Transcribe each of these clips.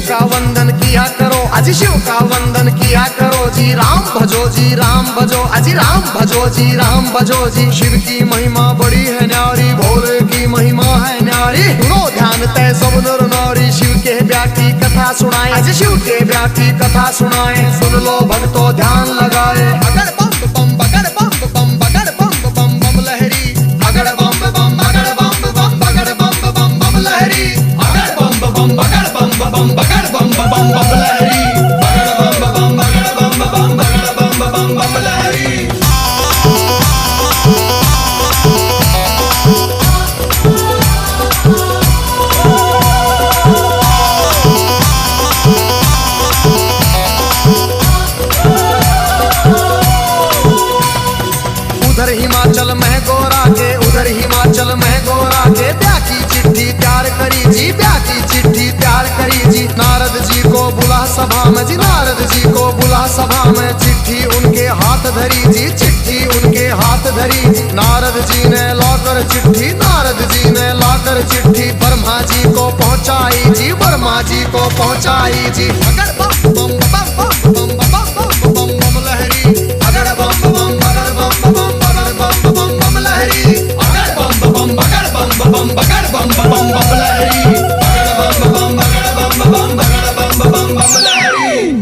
का वंदन किया करो, अजी शिव का वंदन किया करो जी। राम भजो जी राम भजो, अजी राम भजो जी राम भजो जी। शिव की महिमा बड़ी है न्यारी, भोले की महिमा है न्यारी। सुनो ध्यान तय सब नर नारी, शिव के ब्याह की कथा सुनाए, अजी शिव के ब्याह की कथा सुनाए। सुन लो भक्तों ध्यान लगाए। अगर बम बम बगर बम बम बगर बम बम बम लहरी, अगर बम बम बगर बम बम बगर बम बम बम लहरी, अगर बम बम बगर बम बम बगर बम बम बम लहरी, अगर बम बम बगर बम बम बगर बम बम बम लहरी। उधर हिमाचल में गोरा के, उधर हिमाचल में गोरा के ब्याह की चिट्ठी तैयार करी जी, ब्याह की चिट्ठी तैयार करी जी। नारद जी को बुला सभा में जी, नारद जी को बुला सभा में। चिट्ठी उनके हाथ धरी जी, चिट्ठी उनके हाथ धरी जी। नारद जी ने लाकर चिट्ठी, नारद जी ने लाकर चिट्ठी ब्रह्मा जी को पहुंचाई जी, ब्रह्मा जी को पहुंचाई जी। अगर बम बम बम बम बम बम बम बम लहरी, अगर बम बम बगर बम बम बम बम लहरी, अगर बम बम बगर बम बगर बम बम लहरी, अगर बम बम बगर बम बगर बम लहरी।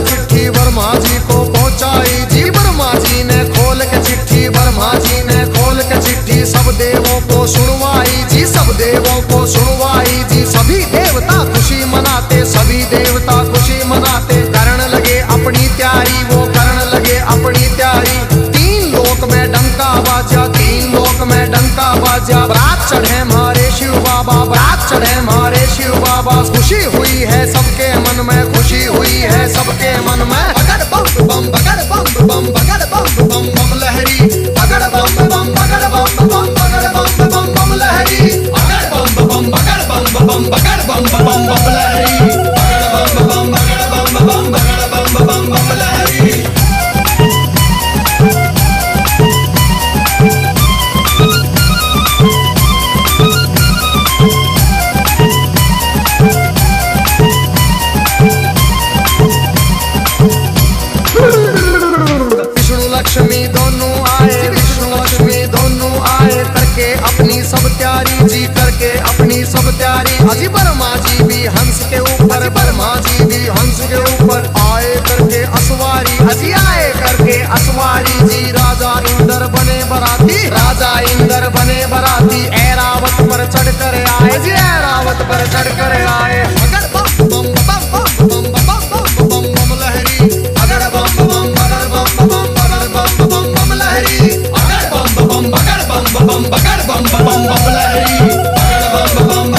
चिट्ठी ब्रह्मा जी को पहुंचाई जी, ब्रह्मा जी ने खोल के चिट्ठी, ब्रह्मा जी ने खोल के चिट्ठी सब देवों को सुनवाई जी, सब देवों को सुनवाई जी। सभी देवता खुशी मनाते, सभी देवता खुशी मनाते। करण लगे अपनी तैयारी, वो करण लगे अपनी तैयारी। तीन लोक में डंका बाजा, तीन लोक में डंका बाजा। बारात चढ़े हमारे शिव बाबा, बारात चढ़े हमारे शिव बाबा। खुशी हुई है सबके मन में, खुशी हुई है सबके मन में। अगर बम बम बगर बम बम बगर बम बम बम लहरी, अगर बम बम बगर बम बम बगर बम बम बम लहरी, अगर बम बम बगर बम बगर बम बम लहरी, अगर बम बम बगर बम बगर बम लहरी। लक्ष्मी दोनों आए, विष्णु लक्ष्मी दोनों आए। करके अपनी सब तैयारी जी, करके अपनी सब तैयारी। अजी ब्रह्मा जी भी हंस के ऊपर, ब्रह्मा जी भी हंस के ऊपर आए करके असवारी, अजी आए करके असवारी जी। राजा इंद्र बने बराती, राजा इंद्र बने बराती। ऐरावत पर चढ़ कर आए जी, ऐरावत पर चढ़ कर आए। अगर बम बम बम बम बम बम बम बम लहरी, अगर बम बम बगर बम बम बम बम लहरी, अगर बम बम बगर बम बगर बम लहरी, अगर बम बम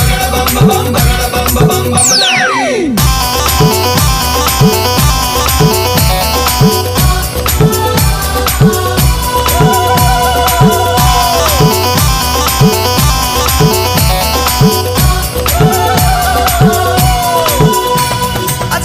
बगर बम बम लहरी।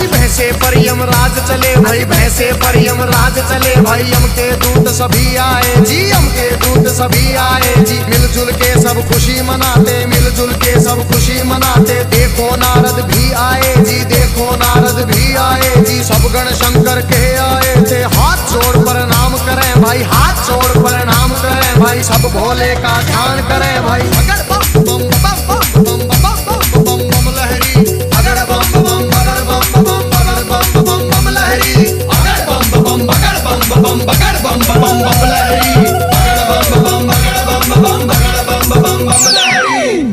भैंसे पर यमराज चले भाई, भैंसे पर यमराज चले भाई। यम के दूत सभी आए जी, यम के दूत सभी आए जी। मिलजुल के सब खुशी मनाते, मिलजुल के सब खुशी मनाते। देखो नारद भी आए जी, देखो नारद भी आए जी। सब गण शंकर के आए थे, हाथ जोड़ प्रणाम करें भाई, हाथ जोड़ प्रणाम करें भाई। सब भोले का ध्यान करें भाई। अगर बम बम बम बम बम बम बम बम लहरी, अगर बम बम बगर बम बम बम लहरी, अगर बम बम बगर बम बगर बम लहरी, अगर बम बम बगर बम लहरी।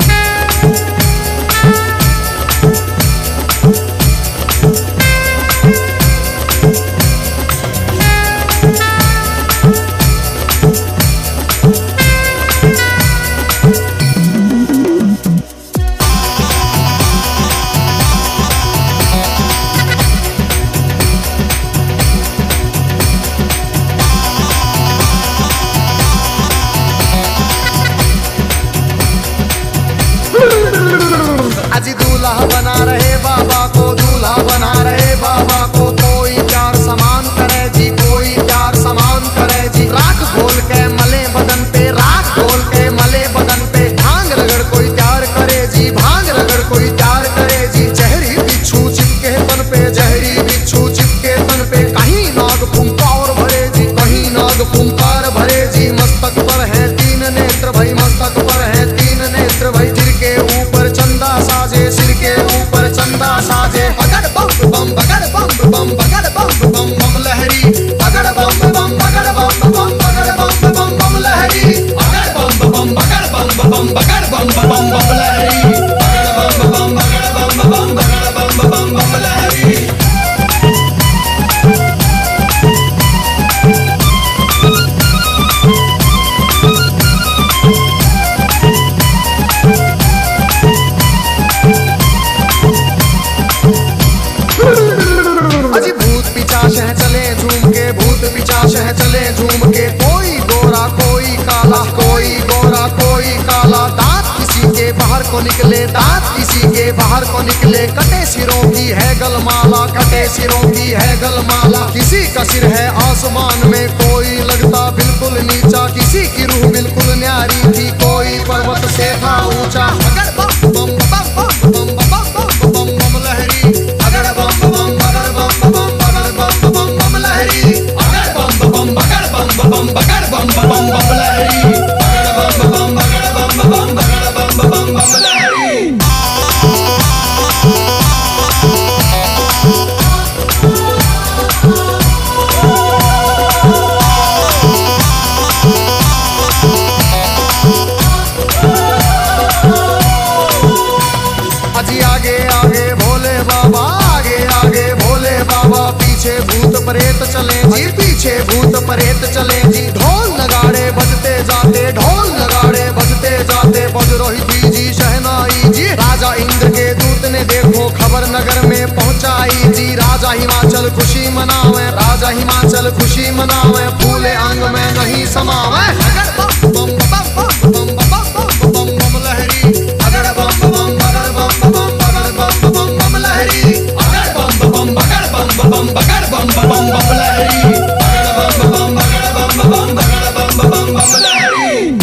दूल्हा बना रहे बाबा को, दूल्हा बना रहे बाबा को। कोई प्यार समान करे जी, कोई प्यार समान करे जी। राख घोल के मले बदन पे, राख घोल के मले बदन पे। भांग रगड़ कोई प्यार करे जी, भांग रगड़ कोई प्यार करे जी। जहरी बिच्छू चिपके तन पे, जहरी बिच्छू चिपके तन पे। कहीं नाग फुंकार भरे जी, कहीं नाग फुंकार भरे जी। मस्तक पर है तीन नेत्र भाई, मस्तक पर है तीन नेत्र भाई। सिर के ऊपर चंदा साजे, सिर के ऊपर चंदा साजे। बगड़ बम बम बगड़ बम बम बगड़ बम बम बम लहरी। बगड़ बम बम बगड़ बम बम बगड़ बम बम बम लहरी। बगड़ बम बम बगड़ बम बम बगड़ बम बम बम लहरी। बगड़ बम बम बगड़ बम बम बगड़ बम बम बम लहरी। अजी भूत पिचाश है चले झूम के, भूत पिचाश है चले झूम के। कोई गोरा कोई काला, कोई गोरा कोई काला। दांत किसी के बाहर को निकले, दांत किसी के बाहर को निकले। कटे सिरों की है गलमाला, कटे सिरों की है गलमाला। किसी का सिर है आसमान में, कोई लगता बिल्कुल नीचा। किसी की रूह बिल्कुल न्यारी थी, कोई पर्वत से था ऊंचा। अगर बम बम बम बम बम बम बम बम बम लहरी। अगर बम बम बगड़ बम बम बगड़ बम बम बम लहरी। अगर बम बम बगड़ बम बम बगड़ बम बम बम लहरी। अगर बम बम बगड़ बम बम बगड़ बम बम बम लहरी। अजी आगे आगे भोले बाबा, आगे आगे भोले बाबा। पीछे भूत प्रेत चले जी, पीछे भूत प्रेत चले जी। ढोल नगाड़े बजते जाते, ढोल नगाड़े बजते जाते। बज रही थी जी शहनाई जी। राजा इंद्र के दूत ने देखो खबर नगर में पहुंचाई जी। राजा हिमाचल खुशी मनावे, राजा हिमाचल खुशी मनावे। फूले अंग में नहीं समावे। अगर बम बम बम बम बम बम बम बम लहरी। अगर बम बम बगड़ बम बम बगड़ बम बम बम लहरी। अगर बम बम बगड़ बम बम बगड़ बम बम बम लहरी। अगर बम बम बगड़ बम बम बगड़ बम बम बम लहरी।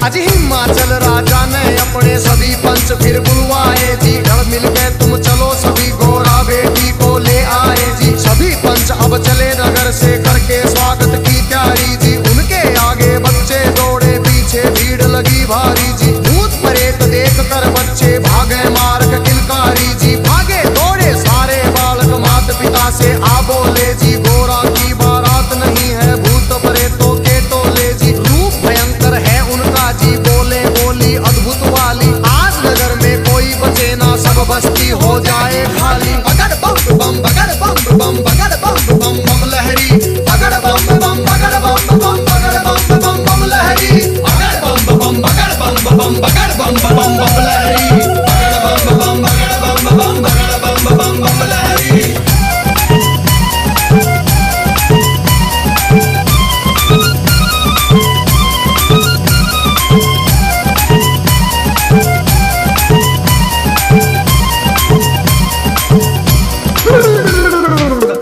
अजी हिमाचल राजा ने अपने सभी पंच फिर बुलवाए जी। गढ़ मिल के तुम चलो सभी, गोरा बेटी को ले आए जी। सभी पंच अब चले नगर से करके स्वागत की तैयारी जी। उनके आगे बच्चे दौड़े, पीछे भीड़ लगी भारी जी। भूत प्रेत देख कर बच्चे भागे मार्ग किलकारी जी। भागे दौड़े सारे बालक माता पिता से आ बोले जी। गोरा की बारात नहीं है, भूत प्रेतों के टोले जी। रूप भयंकर है उनका जी, बोले बोली अद्भुत वाली। आज नगर में कोई बचे ना, सब बस्ती हो जाए खाली। अगर बम बम बगड़ बम बम बगड़ बम बम बम लहरी। अगर बम बम बगड़ बम बम बगड़ बम बम बम लहरी। अगर बम बम बगड़ बम बम बगड़ बम बम बम लहरी। अगर बम बम बगड़ बम बम बगड़ बम बम बम लहरी।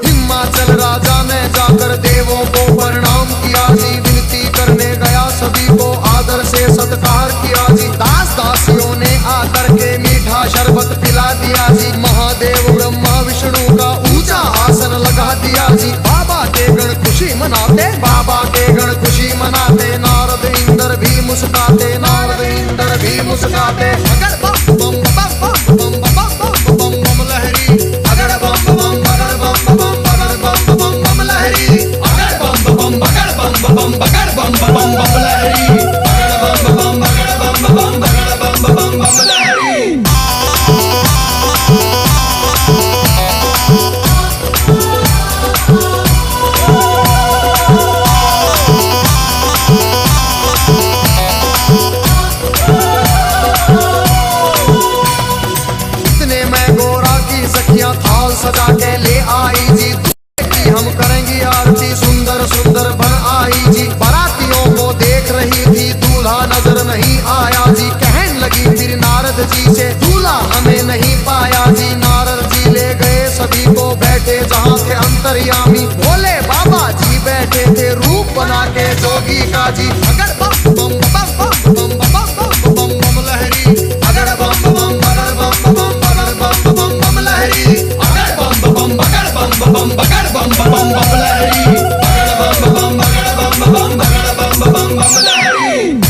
हिमाचल राजा ने जाकर देवों को प्रणाम किया जी। विनती करने गया सभी को आदर से सत्कार किया जी। दास दासियों ने आकर के मीठा शरबत पिला दिया जी। महादेव ब्रह्मा विष्णु का ऊंचा आसन लगा दिया जी। बाबा के गण खुशी मनाते, बाबा के गण खुशी मनाते। नारद इंद्र भी मुस्कुराते, नारद इंद्र भी मुस्कुराते। अगर बम बम बम बम बम बम बम बम लहरी। अगर बम बम बगड़ बम बम बगड़ बम बम बम लहरी। अगर बम बम बगड़ बम बम बगड़ बम बम बम लहरी। अगर बम बम बगड़ बम बम बगड़ बम बम लहरी। सजा के ले आई जी, की हम करेंगी आरती, सुंदर सुंदर बन आई जी। बारातियों को देख रही थी, दूल्हा नजर नहीं आया जी। कहने लगी फिर नारद जी से, दूल्हा हमें नहीं पाया जी। नारद जी ले गए सभी को, बैठे जहाँ थे अंतर्यामी। भोले बाबा जी बैठे थे, रूप बना के जोगी का जी। अगर बम बम बम बम बम बम बम बम लहरी, अगर बम बम बगर बम बम बगर बम बम बम लहरी, अगर बम बम बगर बम बम बगर बम बम बम लहरी, अगर बम बम बगर बम बम बगर बम बम बम लहरी।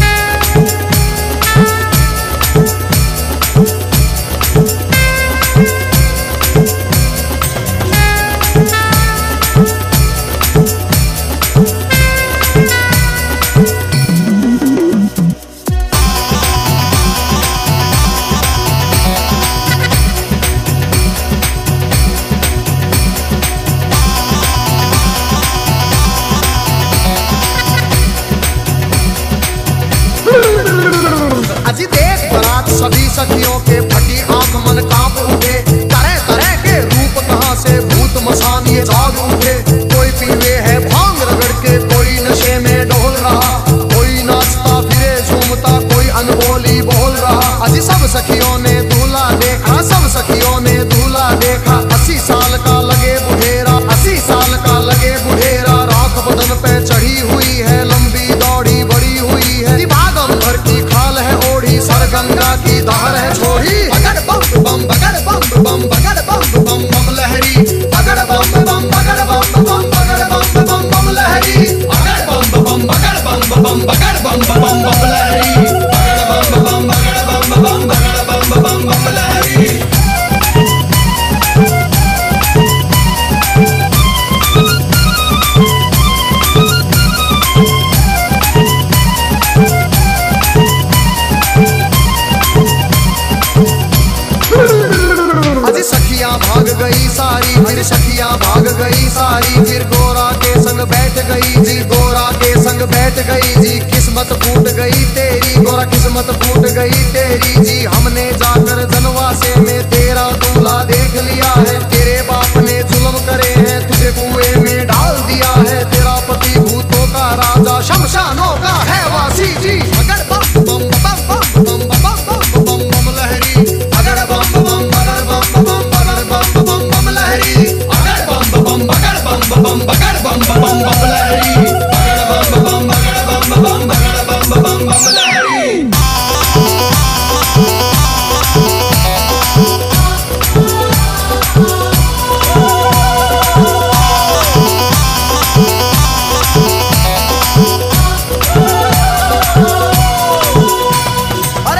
अजी देख बरात सभी सखियों के, फटी आंख मन कांप उठे। तरह तरह के रूप कहां से भूत मसान ये जाग उठे। कोई पीवे है भांग रगड़ के, कोई नशे में डोल रहा, कोई नाचता फिरे झूमता, कोई अनबोली बोल रहा। अजी सब सखियों ने दूल्हा देखा, सब सखियों ने दूल्हा देखा। 80 साल का लगे बुढ़ेरा, 80 साल का लगे बुढ़ेरा। राख बदन पे चढ़ी हुई है, लंबी दौड़ी बड़ी हुई है। भागम भर की खाल है ओढ़ी, सर गंगा की धार है छोड़ी। अगर बम बम बगर बम बम बगर बम बम बम लहरी, अगर बम बम बगर बम बम बगर बम बम बम लहरी, अगर बम बम बगर बम बम बगर बम बम बम लहरी, अगर बम बम बगर बम बम बगर बम बम बम लहरी। अजी सखियां भाग गई सारी, फिर सखियां भाग गई सारी। फिर गोरा के संग बैठ गई जी, गोरा के संग बैठ गई जी। किस्मत फूट गई तेरी गोरा, किस्मत फूट गई तेरी जी। हमने जाकर जनवासे में तेरा दूल्हा देख लिया है। तेरे बाप ने जुल्म करे हैं, तुझे कुएं में डाल दिया है। तेरा पति भूतों का राजा, शमशानों का है वासी जी। अगर बम बम बम बम बम बम बम बम लहरी, अगर बम बम बगर बम बम बगर बम बम बम लहरी, अगर बम बम बगर बम बम बगर बम बम बम लहरी, अगर बम बम बगर बम बम बगर बम बम बम लहरी।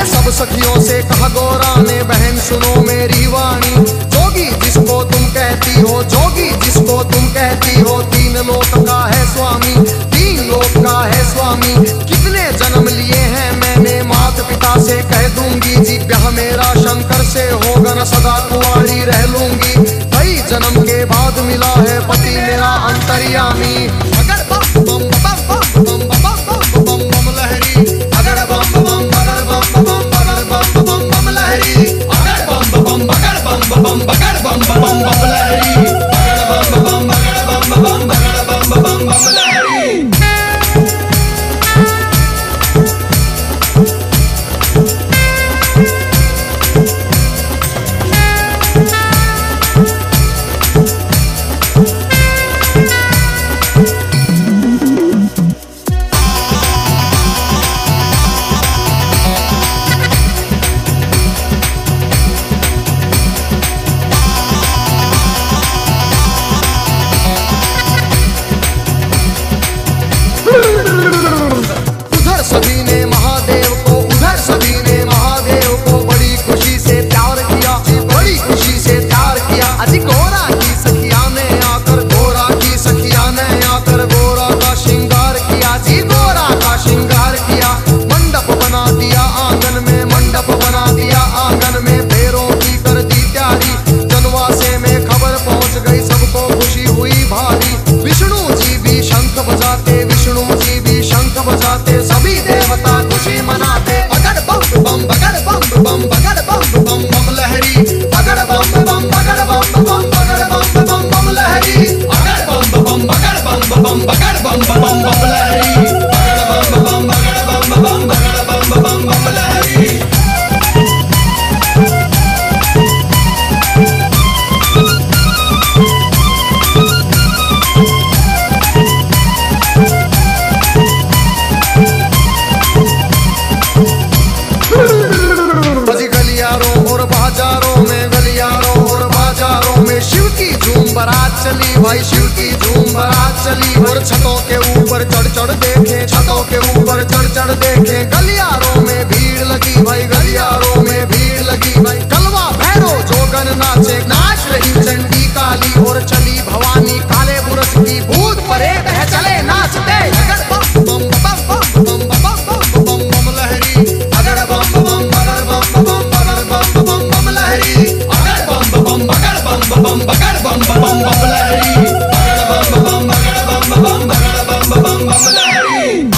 सब सखियों से कहा गोरा ने, बहन सुनो मेरी वाणी। जोगी जिसको तुम कहती हो, जोगी जिसको तुम कहती हो, 3 लोक का है स्वामी, 3 लोक का है स्वामी। कितने जन्म लिए हैं मैंने, माता पिता से कह दूंगी जी। ब्याह मेरा शंकर से होगा न, सदा कुंवारी रह लूंगी। कई जन्म के बाद मिला है पति मेरा अंतर्यामी। अगर बम बम बम बम बम बम बम बम लहरी, अगर बम बम बगर बम बम बगर बम बम बम लहरी, अगर बम बम बगर बम बम बगर बम बम बम लहरी, अगर बम बम बगर बम बम बगर बम बम बम लहरी। you चली भाई, शिव की धूम बारात चली। और छतों के ऊपर चढ़ चढ़ देखे, छतों के ऊपर चढ़ चढ़ देखे, गलियारों में भीड़ लगी भाई, गलियारों में भीड़ लगी भाई। कलवा भैरो जोगन नाचे, नाच रही चंडी काली, और चली भवानी काले बुरस की, भूत परेत है चले नाचते। अगर बम बम बम बम बम बम बम बम बम लहरी, अगर बम बम बगर बम बम बगर बम बम बम लहरी, अगर बम बम बगर बम बम बगर बम बम बम लहरी, अगर बम बम बगर बम बम बगर बम बम बम लहरी।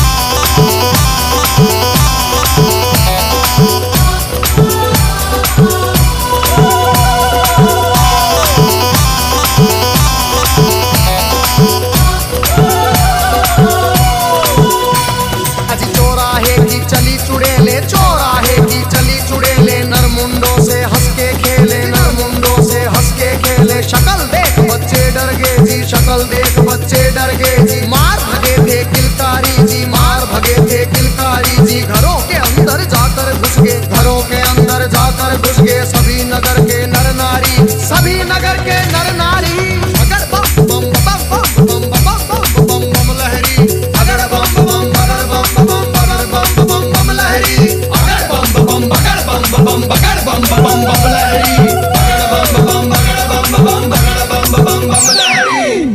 चौराहे की चली चुड़ेले, नरमुंडों से हंस के खेले, नरमुंडों से हंस के खेले। शक्ल देख बच्चे डर गए जी, शक्ल देख बच्चे डर गए जी। मार भगे थे किलकारी जी, मार भगे थे किलकारी जी। घरों के अंदर जाकर घुस गए, घरों के अंदर जाकर घुस गए सभी नगर के नर नारी, सभी नगर के नर नारी। अगर बम बम बम बम बम बम बम बम लहरी, अगर बम बम बगर बम बम बगर बम बम बम लहरी, अगर बम बम बगर बम बम बगर बम बम बम लहरी, अगर बम बम बगर बम बम बगर बम बम बम लहरी।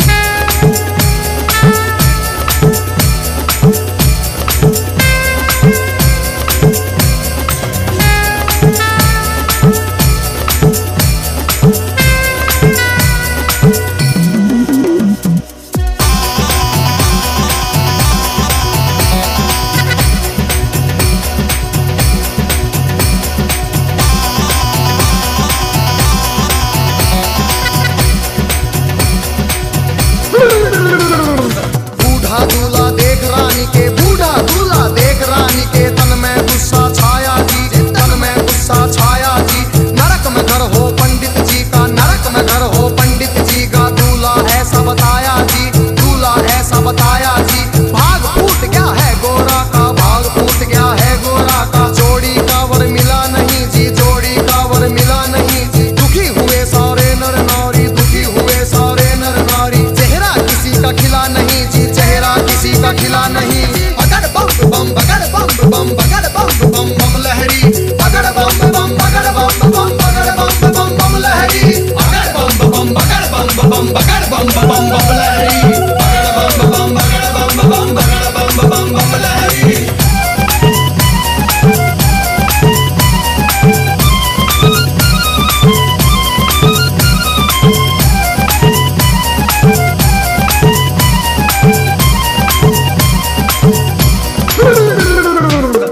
बूढ़ा दूल्हा देख रानी के, बूढ़ा दूल्हा देख रानी के, तन में गुस्सा छाया जी, तन में गुस्सा छाया जी। नरक में घर हो पंडित जी का, नरक में घर हो पंडित जी का। दूल्हा ऐसा बताया जी, दूल्हा ऐसा बताया जी। भाग फूट गया है गोरा का, भाग फूट गया है गोरा का। जोड़ी का वर मिला नहीं जी, जोड़ी का वर मिला नहीं जी। दुखी हुए सारे नर नारी, दुखी हुए सारे नर नारी। चेहरा किसी का खिला नहीं जी, चेहरा किसी का खिला नहीं। अगर बम बम बगर बम बम बगर बम बम बम लहरी, अगर बम बम बगर बम बम बगर बम बम बम लहरी, अगर बम बम बगर बम बम बगर बम बम बम लहरी, अगर बम बम बगर बम बम बगर बम बम बम लहरी।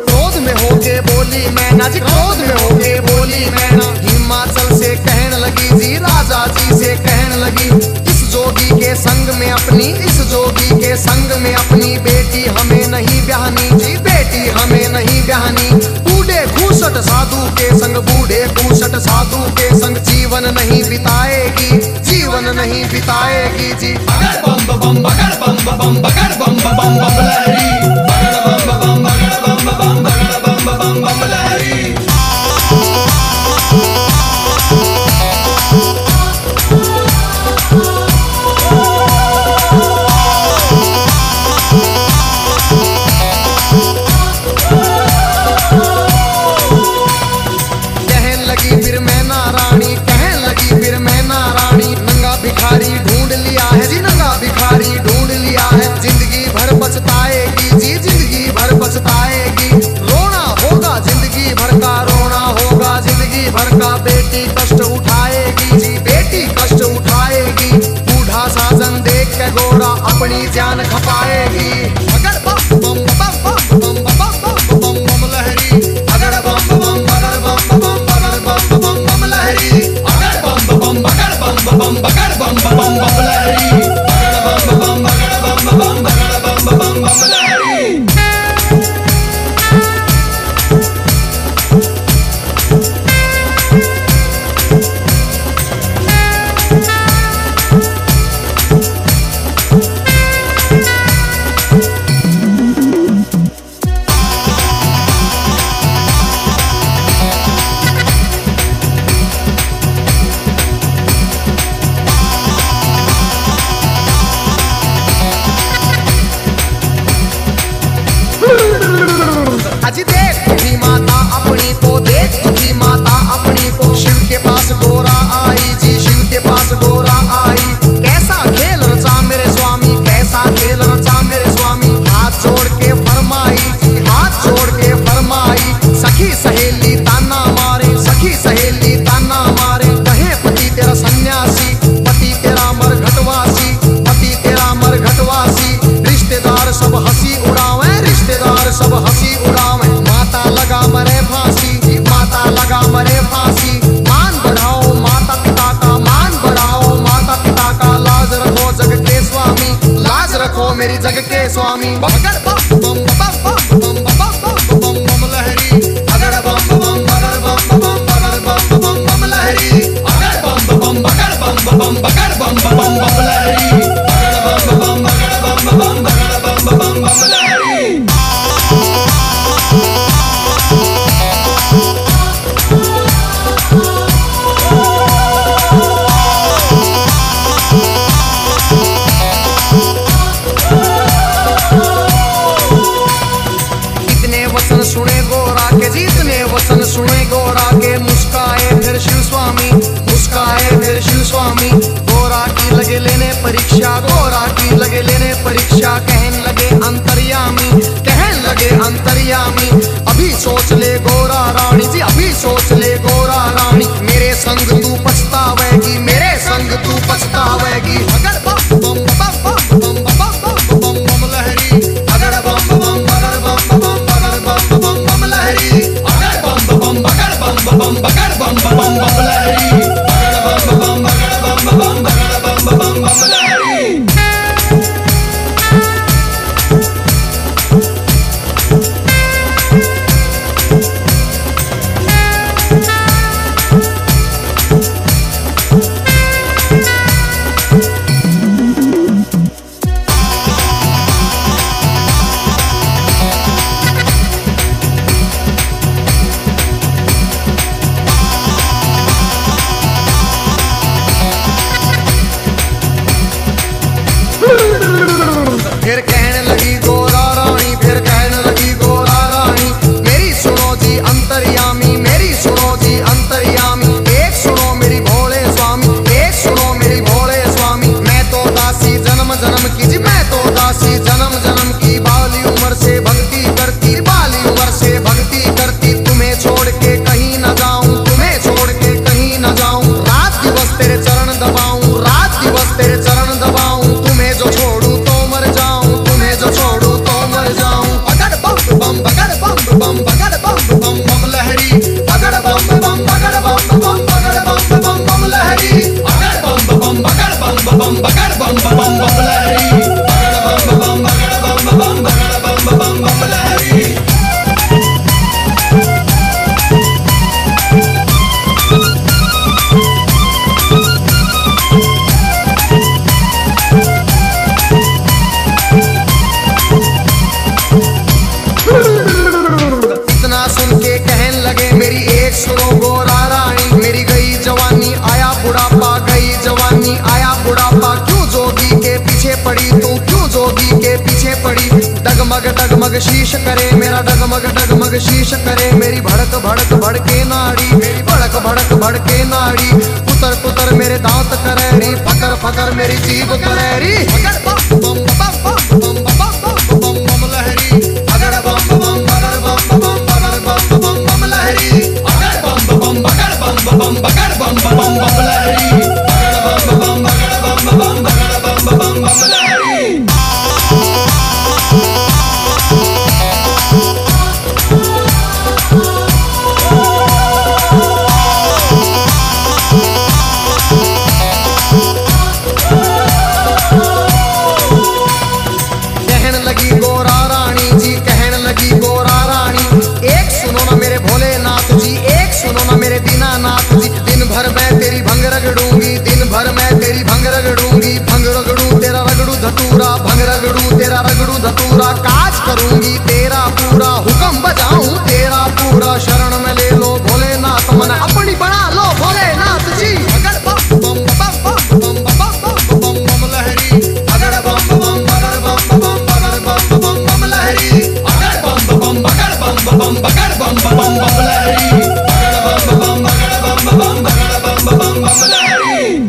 क्रोध में होके बोली मैना जी, क्रोध में होके बोली मैना। हिमाचल से कहने लगी जी, राजा जी से कहने लगी। इस जोगी के संग में अपनी, इस जोगी के संग में अपनी बेटी हमें नहीं ब्याहनी जी, बेटी हमें नहीं ब्याहनी। बूढ़े खूसट साधु के संग, बूढ़े खूसट साधु के संग जीवन नहीं बिताएगी, जीवन नहीं बिताएगी जी। अगर बम बम बगर बम बम बगर बम बम बम लहरी, अगर बम बम बगर बम बम बगर बम बम बम लहरी। कहने लगी फिर मैना रानी, कहने लगी फिर मैना रानी। नंगा भिखारी ढूंढ लिया है जी, नंगा भिखारी ढूंढ लिया है। जिंदगी भर पछताएगी जी, जिंदगी भर पछताएगी। रोना होगा जिंदगी भर का, रोना होगा जिंदगी भर का। बेटी कष्ट उठाएगी जी, बेटी कष्ट उठाएगी। बूढ़ा साजन देख के गोरा अपनी जान खपाएगी। अगर बम बम बम बम बम बम बम बम लहरी, अगर बम बम बगर बम बम बगर बम बम बम लहरी, अगर बम बम बगर बम बम बगर बम बम बम लहरी, अगर बम बम बगर बम बम बगर बम बम बम लहरी। मेरी जग के स्वामी। बगर बम बम बम बम बम बम बम बम लहरी, अगर बम बम बगर बम बम बगर बम बम बम लहरी, अगर बम बम बगर बम बम बगर बम बम बम लहरी, अगर बम बम बगर बम बम बगर बम बम बम लहरी। सुने गोरा के जितने वचन सुने गोरा के, मुस्काए फिर शिव स्वामी, मुस्काए फिर शिव स्वामी। गोरा की लगे लेने परीक्षा, गोरा की लगे लेने परीक्षा, कहन लगे अंतर्यामी, कहन लगे अंतर्यामी। अभी सोच ले गोरा रानी जी, अभी सोच ले गोरा रानी, मेरे संग तू पछतावेगी, मेरे संग तू पछतावेगी। अगर बम बम बम बम बम बम बम बम लहरी, अगर बम बम बगर बम बम बगर बम बम बम लहरी, अगर बम बम बगर बम बम बगर बम बम बम लहरी, अगर बम बम बगर बम बम बगर बम बम बम लहरी। फिर कहने लगी गोरा रानी, फिर कहने लगी गोरा रानी, मेरी सुनो जी अंतर्यामी, मेरी सुनो जी अंतर्यामी। एक सुनो मेरी भोले स्वामी, एक सुनो मेरी भोले स्वामी। मैं तो दासी जन्म जन्म की जी, मैं तो दासी जन्म जन्म की, बाली उम्र से भक्ति करती, बाली उम्र से भक्ति करती। तुम्हें छोड़ के कहीं न जाऊं, तुम्हें छोड़ के कहीं न जाऊं, रात दिवस तेरे चरण दबाऊं, रात दिवस तेरे चरण दबाऊं। तुम्हें जो छोड़ू तो मर जाऊं, तुम्हें जो छोड़ू तो मर जाऊं। अगर बम बम बगर बम बम बगर बम बम बम लहरी, अगर बम बम बगर बम बम बगर बम बम बम लहरी, अगर बम बम बगर बम बम बगर बम बम बम लहरी, अगर बम बम बगर बम बम बगर बम बम बम लहरी। इतना सुन के कहन लगे मेरी एक सुनो गोरा रानी, मेरी गई जवानी आया बुढ़ापा, गई जवानी आया बुढ़ापा। क्यों जोगी के पीछे पड़ी तू, क्यों जोगी के पीछे पड़ी। डगमग डगमग शीश करे मेरा, डगमग डगमग शीश करे मेरी, भड़क भड़क भड़के नाड़ी, मेरी भड़क भड़क भड़के नाड़ी। पुतर पुतर मेरे दांत करेरी, फकर फकर मेरी जीभ करेरी। अगर बम बम बम बम बम बम बम बम लहरी, अगर बम बम बगर बम बम बगर बम बम बम लहरी, अगर बम बम बगर बम बम बगर बम बम बम लहरी, अगर बम बम बगर बम बम बगर बम बम बम लहरी। कहन लगी गोरा रानी जी, कहन लगी गोरा रानी, एक सुनो ना मेरे भोलेनाथ जी, एक सुनो ना मेरे दीनानाथ जी। दिन भर मैं तेरी भंग रगड़ूंगी, दिन भर मैं तेरी भंग रगड़ूंगी, भंग रगड़ू तेरा रगड़ू धतूरा, भंग रगड़ू तेरा रगड़ू धतूरा। काज करूंगी तेरा पूरा, हुक्म बजाऊं तेरा पूरा। शरण में ले लो भोलेनाथ, मन अपनी बना लो भोलेनाथ जी। अगर बम बम बम बम बम बम बम बम लहरी, अगर बम बम बगर बम बम बगर बम बम बम लहरी, अगर बम बम बगर बम बम बगर बम बम बम लहरी, अगर बम बम बगर बम बम बगर बम बम बम लहरी।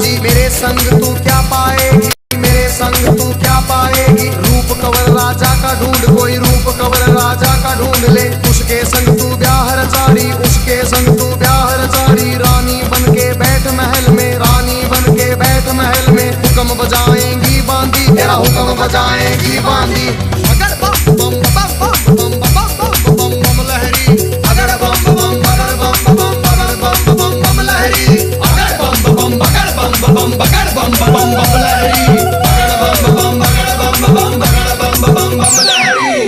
जी। मेरे संग तू क्या पाएगी, मेरे संग तू क्या पाएगी। रूप कवर राजा का ढूंढ, कोई रूप कवर राजा का ढूंढ ले। उसके संग तू ब्याह रचारी, उसके संग तू ब्याह रचारी। रानी बन के बैठ महल में, रानी बन के बैठ महल में। हुक्म बजाएंगी बांदी, तेरा हुक्म बजाएंगी बांदी। अगर बम बम बम बम बम बम बम बम लहरी, अगर बम बम बगर बम बम बगर बम बम बम लहरी, अगर बम बम बगर बम बम बगर बम बम बम लहरी, अगर बम बम बगर बम बम बगर बम बम बम लहरी।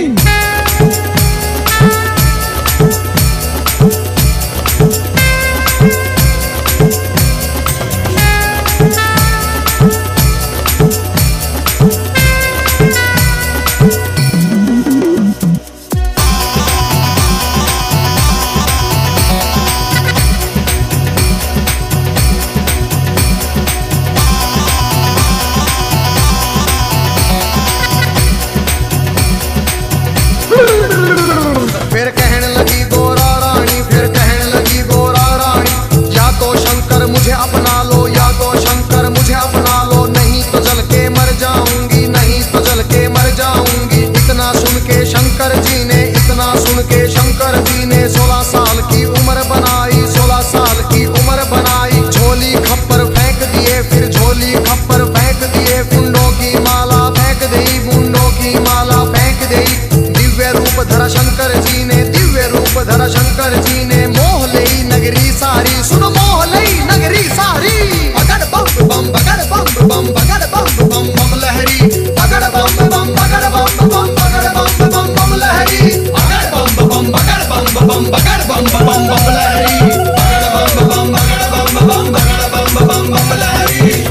फिर कहने लगी गोरा रानी, फिर कहने लगी गोरा रानी। या तो शंकर मुझे अपना लो, या तो शंकर मुझे अपना लो। नहीं तो जल के मर जाऊंगी, नहीं तो जल के मर जाऊंगी। इतना सुन के शंकर जी ने, इतना सुन के शंकर जी ने 16 साल की उम्र बनाई, 16 साल की उम्र बनाई। झोली खप्पर फेंक दिए, फिर झोली खप्पर फेंक दिए। मुंडों की माला फेंक दी, मुंडों की माला फेंक दी। दिव्य रूप धरा शंकर जी ने, दिव्य रूप धरा शंकर जी ने। मोह लई नगरी सारी, सुन मोह लई नगरी सारी। अगर बम बम बगर बम बम बगर बम बम बम लहरी, अगर बम बम बगर बम बम बगर बम बम बम लहरी, अगर बम बम बगर बम बम बगर बम बम बम लहरी, अगर बम बम बगर बम बम बगर बम बम बम लहरी।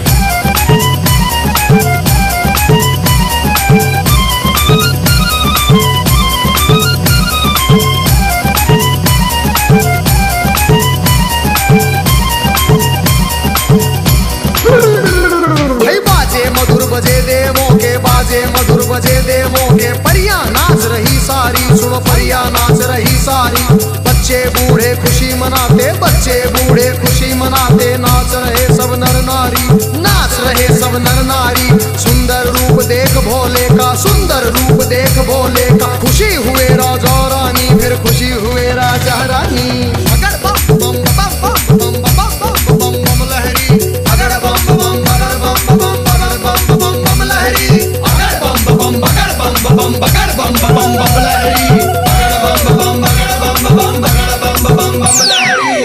बजे देवों के, बाजे मधुर बजे देवों के। परियां नाच रही सारी, सुनो परियां नाच रही सारी। बच्चे बूढ़े खुशी मनाते, बच्चे बूढ़े खुशी मनाते। नाच रहे सब नर नारी, नाच रहे सब नर नारी। सुंदर रूप देख भोले का, सुंदर रूप देख भोले का। खुशी हुए राजा रानी, फिर खुशी हुए राजा रानी। अगर बम बम बम बम बम बम बम बम लहरी, अगर बम बम बगर बम बम बगर बम बम बम लहरी, अगर बम बम बगर बम बम बगर बम बम बम लहरी, अगर बम बम बगर बम बम बगर बम बम बम लहरी।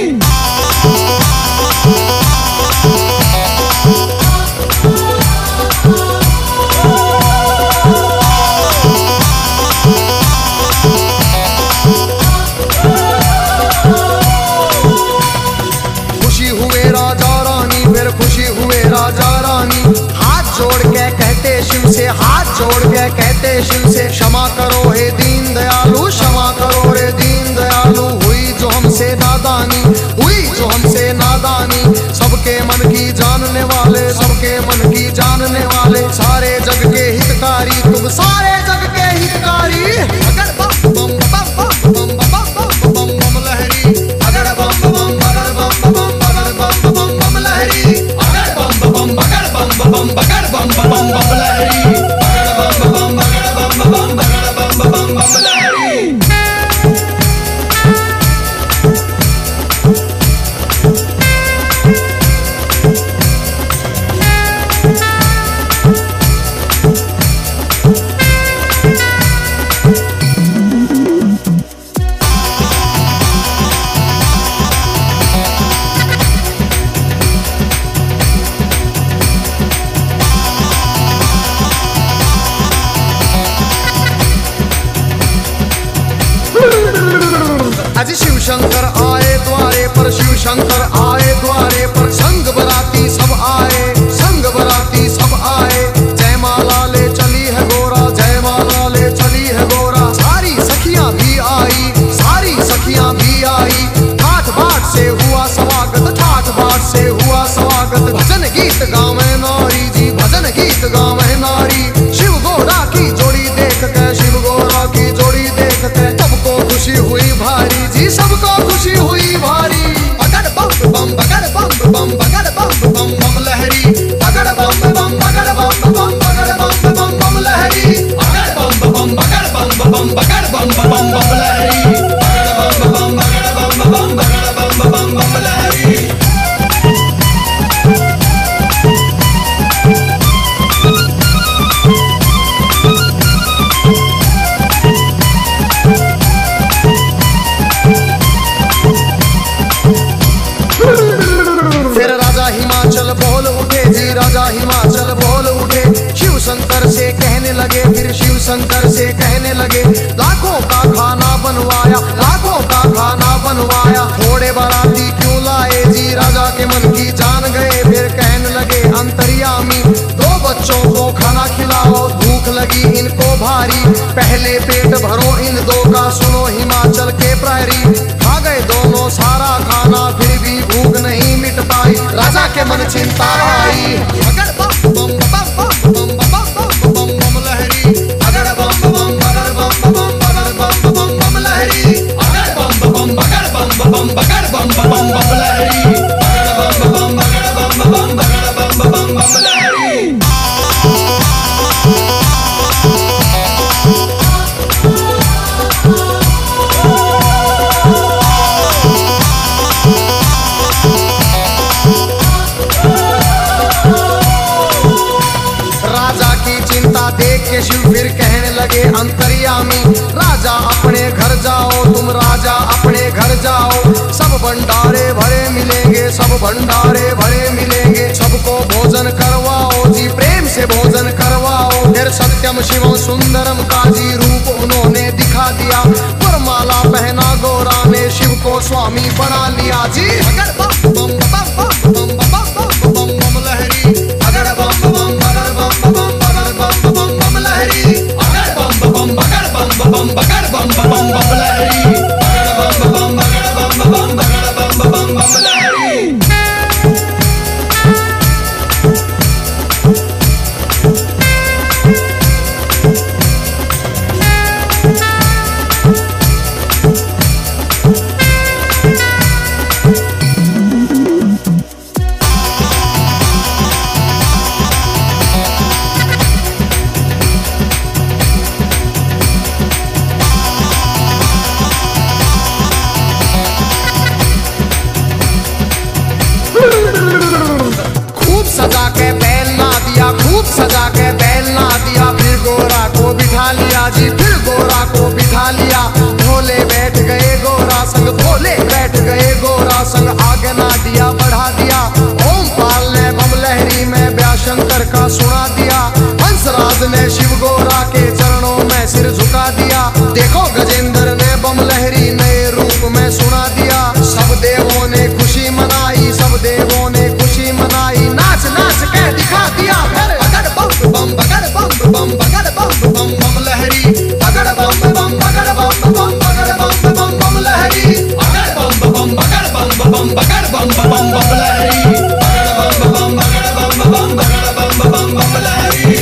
खुशी हुए राजा रानी, फिर खुशी हुए राजा रानी। हाथ जोड़ के कहते शिव से, हाथ जोड़ के कहते शिव से। क्षमा करो हे दीन दयालु, क्षमा करो रे दीन दयालु। हुई जो हमसे नादानी, हुई जो हमसे नादानी। सबके मन की जानने वाले, सबके मन की जानने वाले। सारे जग के हितकारी, तुम सारे जग के हितकारी। अगर बम बम बम बम बम बम बम बम लहरी, अगर बम बम बगर बम बम बगर बम बम बम लहरी, अगर बम बम बगर बम बम बगर बम बम बम लहरी, अगर बम बम बगर बम बम बगर बम बम बम लहरी। आज शिव शंकर आए द्वारे पर, शिव शंकर आए द्वारे पर। संग बराती सब आए, संग बराती सब आए। जय माला ले चली है गोरा, जय माला ले चली है गोरा। सारी सखियां भी आई, सारी सखियां भी आई। ठाठ बाट से हुआ स्वागत, ठाठ बाट से हुआ स्वागत। भजन गीत गावे नारी जी, भजन गीत गावे नारी। शिव गोरा की जोड़ी देख के, शिव गोरा की जोड़ी देख के। सबको खुशी हुई भारी जी, सबको खुशी हुई भारी। अगर बम बम बगर बम बम बगर बम बम बम लहरी, लगी इनको भारी। पहले पेट भरो इन दो का, सुनो हिमाचल के प्रहरी। खा गए दोनों सारा खाना, फिर भी भूख नहीं मिट पाई। राजा के मन चिंता आई, अगर बम बम बम बम बम बम बम बम लहरी, अगर बम बम बगर बम बम बगर बम बम बम लहरी, अगर बम बम बगर बम बम बगर बम बम बम लहरी, अगर बम बम बगर बम बम बगर बम बम बम लहरी। देख के शिव फिर कहने लगे अंतर्यामी, राजा अपने घर जाओ, तुम राजा अपने घर जाओ। सब भंडारे भरे मिलेंगे, सब भंडारे भरे मिलेंगे। सबको भोजन करवाओ जी, प्रेम से भोजन करवाओ। फिर सत्यम शिवम सुंदरम का जी रूप उन्होंने दिखा दिया। वरमाला पहना गौरा ने, शिव को स्वामी बना लिया जी। अगर बम बम बम बम बम बम बम बम लहरी, अगर बम बम बगर बम बम बगर बम बम बम लहरी, अगर बम बम बगर बम बम बगर बम बम बम लहरी, अगर बम बम बगर बम बम बगर बम बम बम लहरी। सजा के बैल ना दिया, खूब सजा के बैल ना दिया। फिर गोरा को बिठा लिया जी, फिर गोरा को बिठा लिया। भोले बैठ गए गोरा संग, भोले बैठ गए गोरा संग। आगे ना दिया बढ़ा दिया, ओम पाल ने बम लहरी में व्याशंकर का सुना दिया। हंसराज ने शिव गोरा के चरणों में सिर झुका दिया। देखो गजेंद्र ने बम लहरी नए रूप में सुना दिया। सब देवों ने खुशी मनाई, सब देवों ने खुशी मनाई। नाच नाच के दिखा दिया फिर, अगर बम बम बगर बम बम बगर बम बम बम लहरी, अगर बम बम बगर बम बम बगर बम बम बम लहरी, अगर बम बम बगर बम बम बगर बम बम बम लहरी, अगर बम बम बगर बम बम बगर बम बम बम लहरी।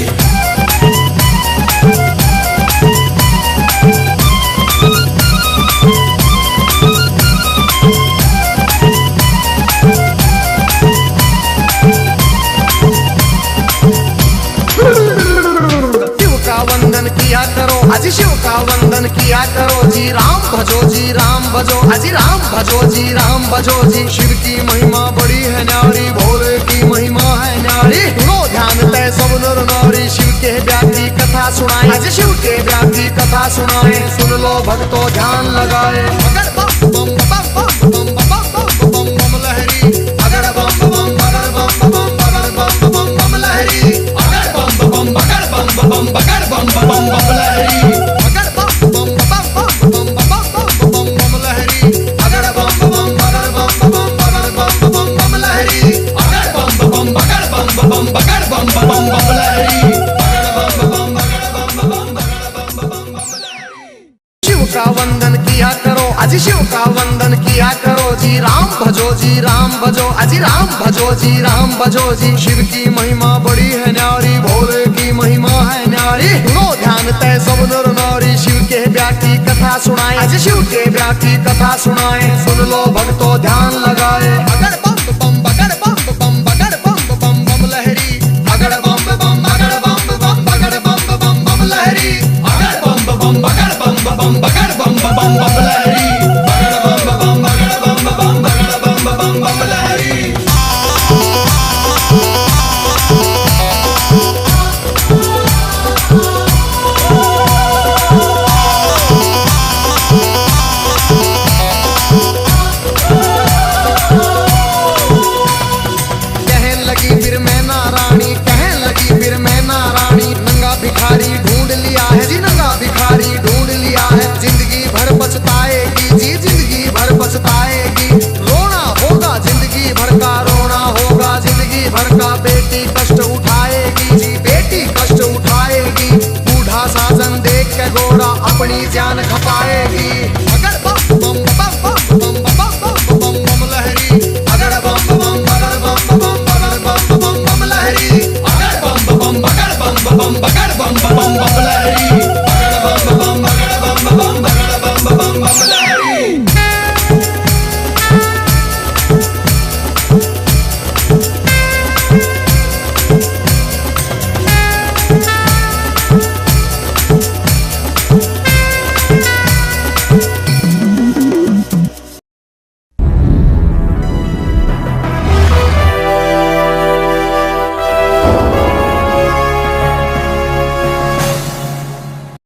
वंदन किया करो, अजी शिव का वंदन किया करो जी। राम भजो जी, राम भजो, अजी राम भजो जी, राम भजो जी। शिव की महिमा बड़ी है न्यारी, भोले की महिमा है न्यारी। सुनो ध्यान तय सब नर नारी, शिव के व्यापी कथा सुनाए, अजी शिव के व्यापी कथा सुनाए। सुन लो भक्तों ध्यान लगाए, अगर बम बम बम बम बम बम बम बम लहरी, अगर बम बम बगर बम बम बगर बम बम बम लहरी, अगर बम बम बगर बम बम बगर बम बम बम लहरी, अगर बम बम बम बम बम बम बम लहरी, अगर बम बम बगर बम बम बगर बम बम बम लहरी, अगर बम बम बगर बम बगर बम बम बम लहरी, अगर बम बम बगर बम बगर बम बम लहरी। शिव का वंदन किया करो, अजी शिव का वंदन किया करो जी। राम भजो जी, राम भजो, अजी राम भजो जी, राम भजो जी। शिव की महिमा बड़ी है न्यारी, भोले की महिमा है न्यारी। सुनो ध्यान तय सब नर नारी, शिव के व्यापी कथा सुनाए, अजी शिव के व्यापी कथा सुनाए। सुन लो भक्तों ध्यान लगाए, अगर बम बम बगर बम बम बगर बम बम बम लहरी, अगर बम बम बगर बम बम बगर बम बम बम लहरी, अगर बम बम बगर बम बम बगर बम बम बम लहरी, अगर बम बम बगर बम बम बगर बम बम बम लहरी। ज्ञान खप